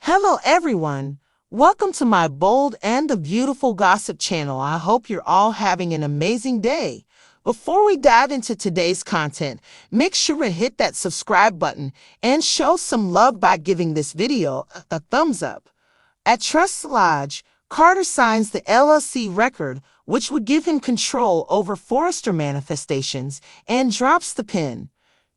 Hello everyone. Welcome to my bold and the beautiful gossip channel. I hope you're all having an amazing day. Before we dive into today's content, make sure to hit that subscribe button and show some love by giving this video a thumbs up. At Trust Lodge, Carter signs the LLC record, which would give him control over Forrester manifestations, and drops the pen.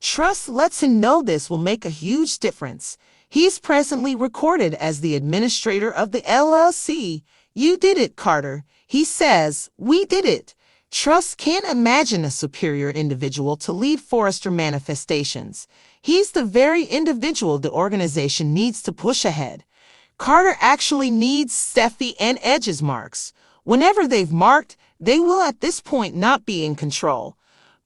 Trust lets him know this will make a huge difference. He's presently recorded as the administrator of the LLC. You did it, Carter. He says, we did it. Trust can't imagine a superior individual to lead Forrester manifestations. He's the very individual the organization needs to push ahead. Carter actually needs Steffi and Edge's marks. Whenever they've marked, they will at this point not be in control.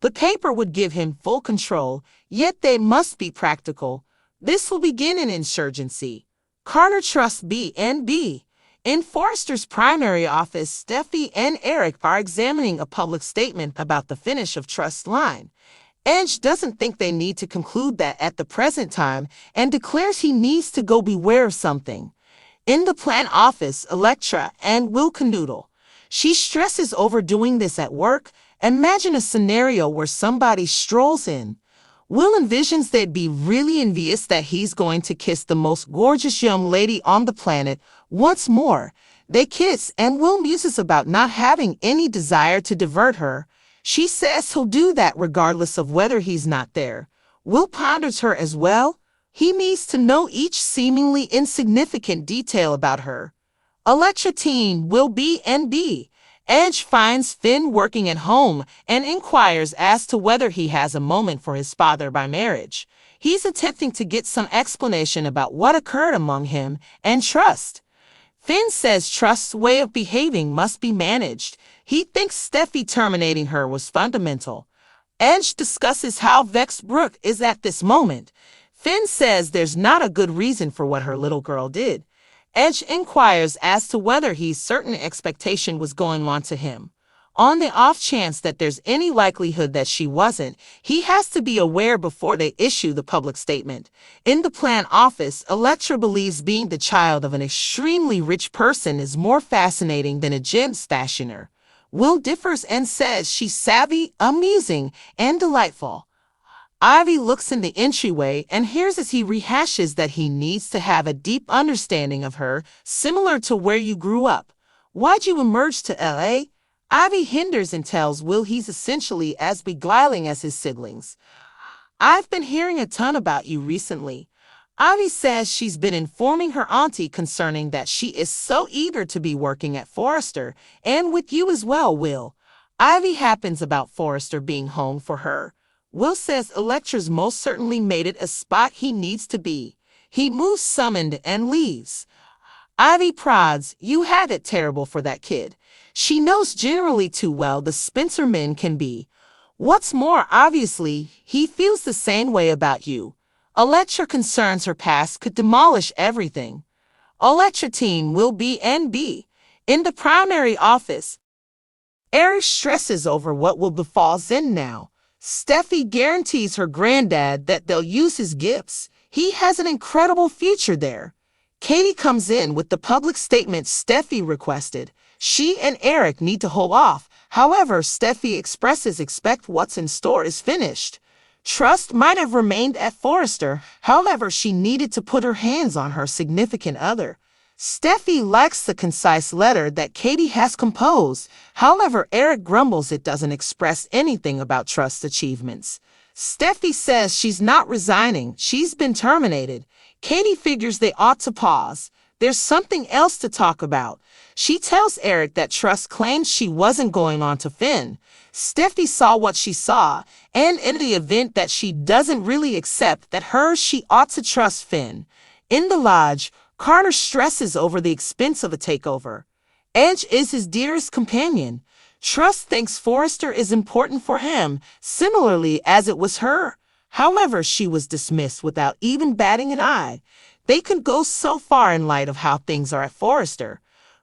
The paper would give him full control, yet they must be practical. This will begin an insurgency. Carter trusts B&B. In Forrester's primary office, Steffi and Eric are examining a public statement about the finish of Trust's line. Edge doesn't think they need to conclude that at the present time and declares he needs to go beware of something. In the plan office, Electra and Will canoodle. She stresses over doing this at work. Imagine a scenario where somebody strolls in. Will envisions they'd be really envious that he's going to kiss the most gorgeous young lady on the planet once more. They kiss, and Will muses about not having any desire to divert her. She says he'll do that regardless of whether he's not there. Will ponders her as well. He needs to know each seemingly insignificant detail about her. Electra teen Will B&B. Edge finds Finn working at home and inquires as to whether he has a moment for his father by marriage. He's attempting to get some explanation about what occurred among him and Trust. Finn says Trust's way of behaving must be managed. He thinks Steffi terminating her was fundamental. Edge discusses how vexed Brooke is at this moment. Finn says there's not a good reason for what her little girl did. Edge inquires as to whether he's certain expectation was going on to him. On the off chance that there's any likelihood that she wasn't, he has to be aware before they issue the public statement. In the plan office, Electra believes being the child of an extremely rich person is more fascinating than a gems fashioner. Will differs and says she's savvy, amusing, and delightful. Ivy looks in the entryway and hears as he rehashes that he needs to have a deep understanding of her, similar to where you grew up. Why'd you emerge to LA? Ivy hinders and tells Will he's essentially as beguiling as his siblings. I've been hearing a ton about you recently. Ivy says she's been informing her auntie concerning that she is so eager to be working at Forrester, and with you as well, Will. Ivy happens about Forrester being home for her. Will says Electra's most certainly made it a spot he needs to be. He moves summoned and leaves. Ivy prods, you had it terrible for that kid. She knows generally too well the Spencer men can be. What's more, obviously, he feels the same way about you. Electra concerns her past could demolish everything. Electra teen Will B&B. In the primary office, Eric stresses over what will befall Zen now. Steffi guarantees her granddad that they'll use his gifts. He has an incredible future there. Katie comes in with the public statement Steffi requested. She and Eric need to hold off. However, Steffi expresses expect what's in store is finished. Trust might have remained at Forrester. However, she needed to put her hands on her significant other. Steffi likes the concise letter that Katie has composed. However, Eric grumbles it doesn't express anything about Trust's achievements. Steffi says she's not resigning. She's been terminated. Katie figures they ought to pause. There's something else to talk about. She tells Eric that Trust claims she wasn't going on to Finn. Steffi saw what she saw, and in the event that she doesn't really accept that she ought to trust Finn. In the lodge, Carter stresses over the expense of a takeover. Edge is his dearest companion. Trust thinks Forrester is important for him, similarly as it was her. However, she was dismissed without even batting an eye. They could go so far in light of how things are at Forrester.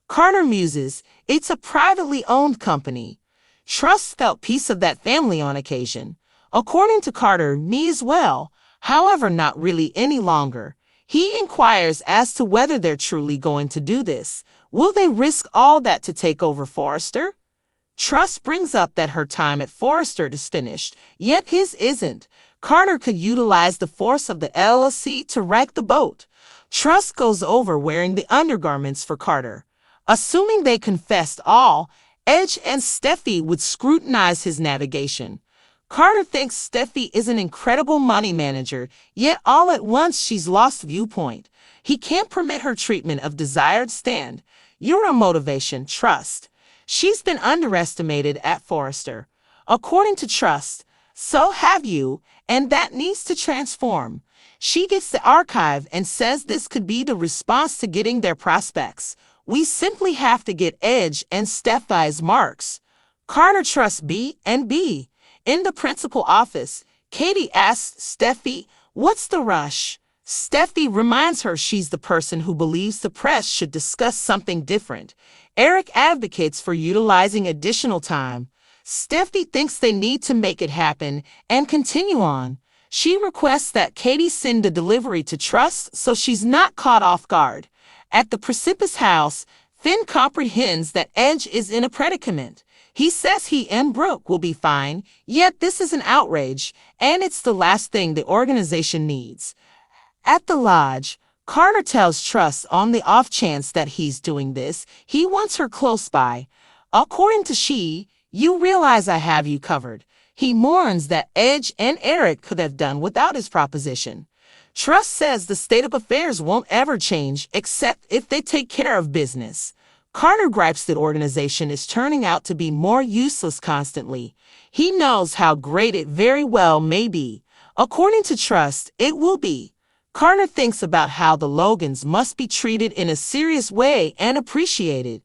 Carter muses, it's a privately owned company. Trust felt piece of that family on occasion. According to Carter, me as well. However, not really any longer. He inquires as to whether they're truly going to do this. Will they risk all that to take over Forrester? Trust brings up that her time at Forrester is finished, yet his isn't. Carter could utilize the force of the LLC to wreck the boat. Trust goes over wearing the undergarments for Carter. Assuming they confessed all, Edge and Steffi would scrutinize his navigation. Carter thinks Steffi is an incredible money manager, yet all at once she's lost viewpoint. He can't permit her treatment of desired stand. You're a motivation, Trust. She's been underestimated at Forrester. According to Trust, so have you, and that needs to transform. She gets the archive and says this could be the response to getting their prospects. We simply have to get Edge and Steffi's marks. Carter trusts B and B. In the principal office, Katie asks Steffi, "What's the rush?" Steffi reminds her she's the person who believes the press should discuss something different. Eric advocates for utilizing additional time. Steffi thinks they need to make it happen and continue on. She requests that Katie send the delivery to Trust so she's not caught off guard. At the Precipitous house, Finn comprehends that Edge is in a predicament. He says he and Brooke will be fine, yet this is an outrage, and it's the last thing the organization needs. At the lodge, Carter tells Trust on the off chance that he's doing this, he wants her close by. According to she, "You realize I have you covered." He mourns that Edge and Eric could have done without his proposition. Trust says the state of affairs won't ever change except if they take care of business. Carter gripes that organization is turning out to be more useless constantly. He knows how great it very well may be. According to Trust, it will be. Carter thinks about how the Logans must be treated in a serious way and appreciated.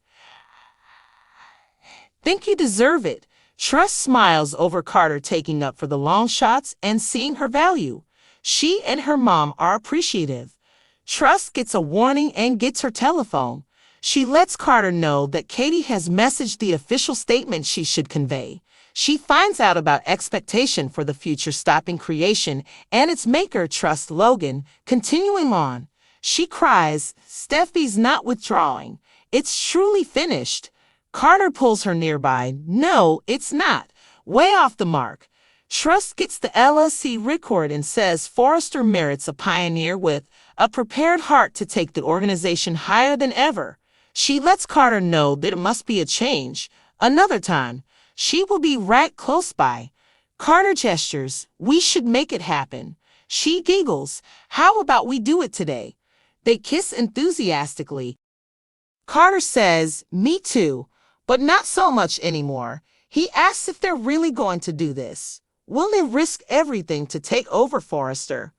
"Think you deserve it." Trust smiles over Carter taking up for the long shots and seeing her value. She and her mom are appreciative. Trust gets a warning and gets her telephone. She lets Carter know that Katie has messaged the official statement she should convey. She finds out about expectation for the future stopping creation and its maker, Trust Logan, continuing on. She cries, "Steffi's not withdrawing. It's truly finished." Carter pulls her nearby. "No, it's not. Way off the mark." Trust gets the LLC record and says Forrester merits a pioneer with a prepared heart to take the organization higher than ever. She lets Carter know that it must be a change. Another time, she will be right close by. Carter gestures, "We should make it happen." She giggles, "How about we do it today?" They kiss enthusiastically. Carter says, "Me too, but not so much anymore." He asks if they're really going to do this. Will they risk everything to take over Forrester?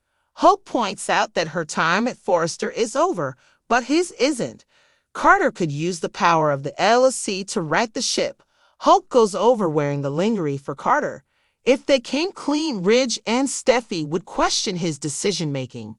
Hope points out that her time at Forrester is over, but his isn't. Carter could use the power of the LLC to right the ship. Hope goes over wearing the lingerie for Carter. If they came clean, Ridge and Steffi would question his decision-making.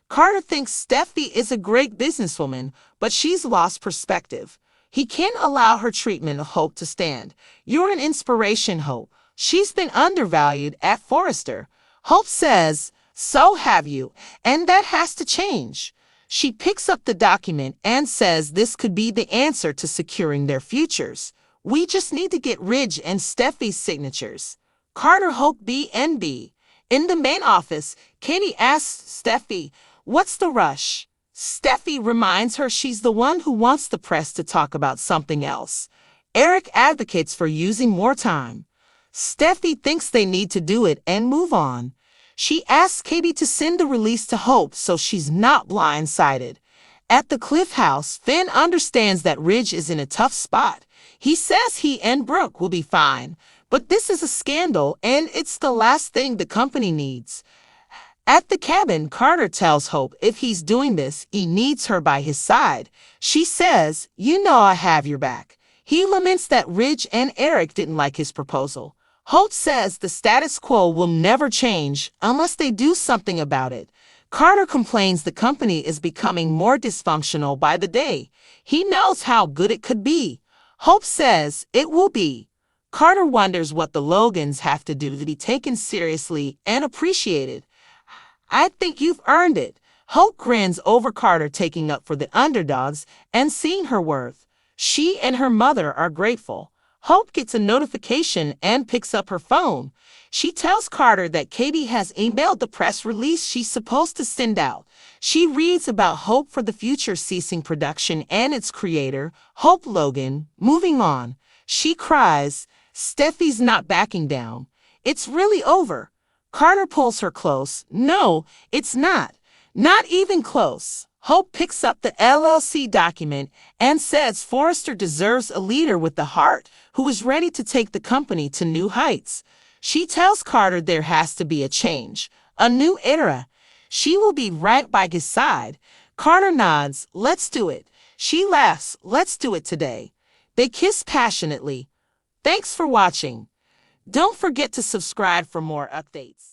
Carter thinks Steffi is a great businesswoman, but she's lost perspective. He can't allow her treatment of Hope to stand. "You're an inspiration, Hope. She's been undervalued at Forrester." Hope says, "So have you, and that has to change." She picks up the document and says this could be the answer to securing their futures. "We just need to get Ridge and Steffi's signatures." Carter, Hope, B and B. In the main office, Katie asks Steffi, "What's the rush?" Steffi reminds her she's the one who wants the press to talk about something else. Eric advocates for using more time. Steffi thinks they need to do it and move on. She asks Katie to send the release to Hope so she's not blindsided. At the Cliff House, Finn understands that Ridge is in a tough spot. He says he and Brooke will be fine, but this is a scandal and it's the last thing the company needs. At the cabin, Carter tells Hope if he's doing this, he needs her by his side. She says, "You know I have your back." He laments that Ridge and Eric didn't like his proposal. Holt says the status quo will never change unless they do something about it. Carter complains the company is becoming more dysfunctional by the day. He knows how good it could be. Hope says it will be. Carter wonders what the Logans have to do to be taken seriously and appreciated. "I think you've earned it." Hope grins over Carter taking up for the underdogs and seeing her worth. She and her mother are grateful. Hope gets a notification and picks up her phone. She tells Carter that Katie has emailed the press release she's supposed to send out. She reads about Hope for the Future ceasing production and its creator, Hope Logan, moving on. She cries. Steffi's not backing down. It's really over. Carter pulls her close. No, it's not. Not even close. Hope picks up the LLC document and says Forrester deserves a leader with the heart who is ready to take the company to new heights. She tells Carter there has to be a change, a new era. She will be right by his side. Carter nods. Let's do it. She laughs. Let's do it today. They kiss passionately. Thanks for watching. Don't forget to subscribe for more updates.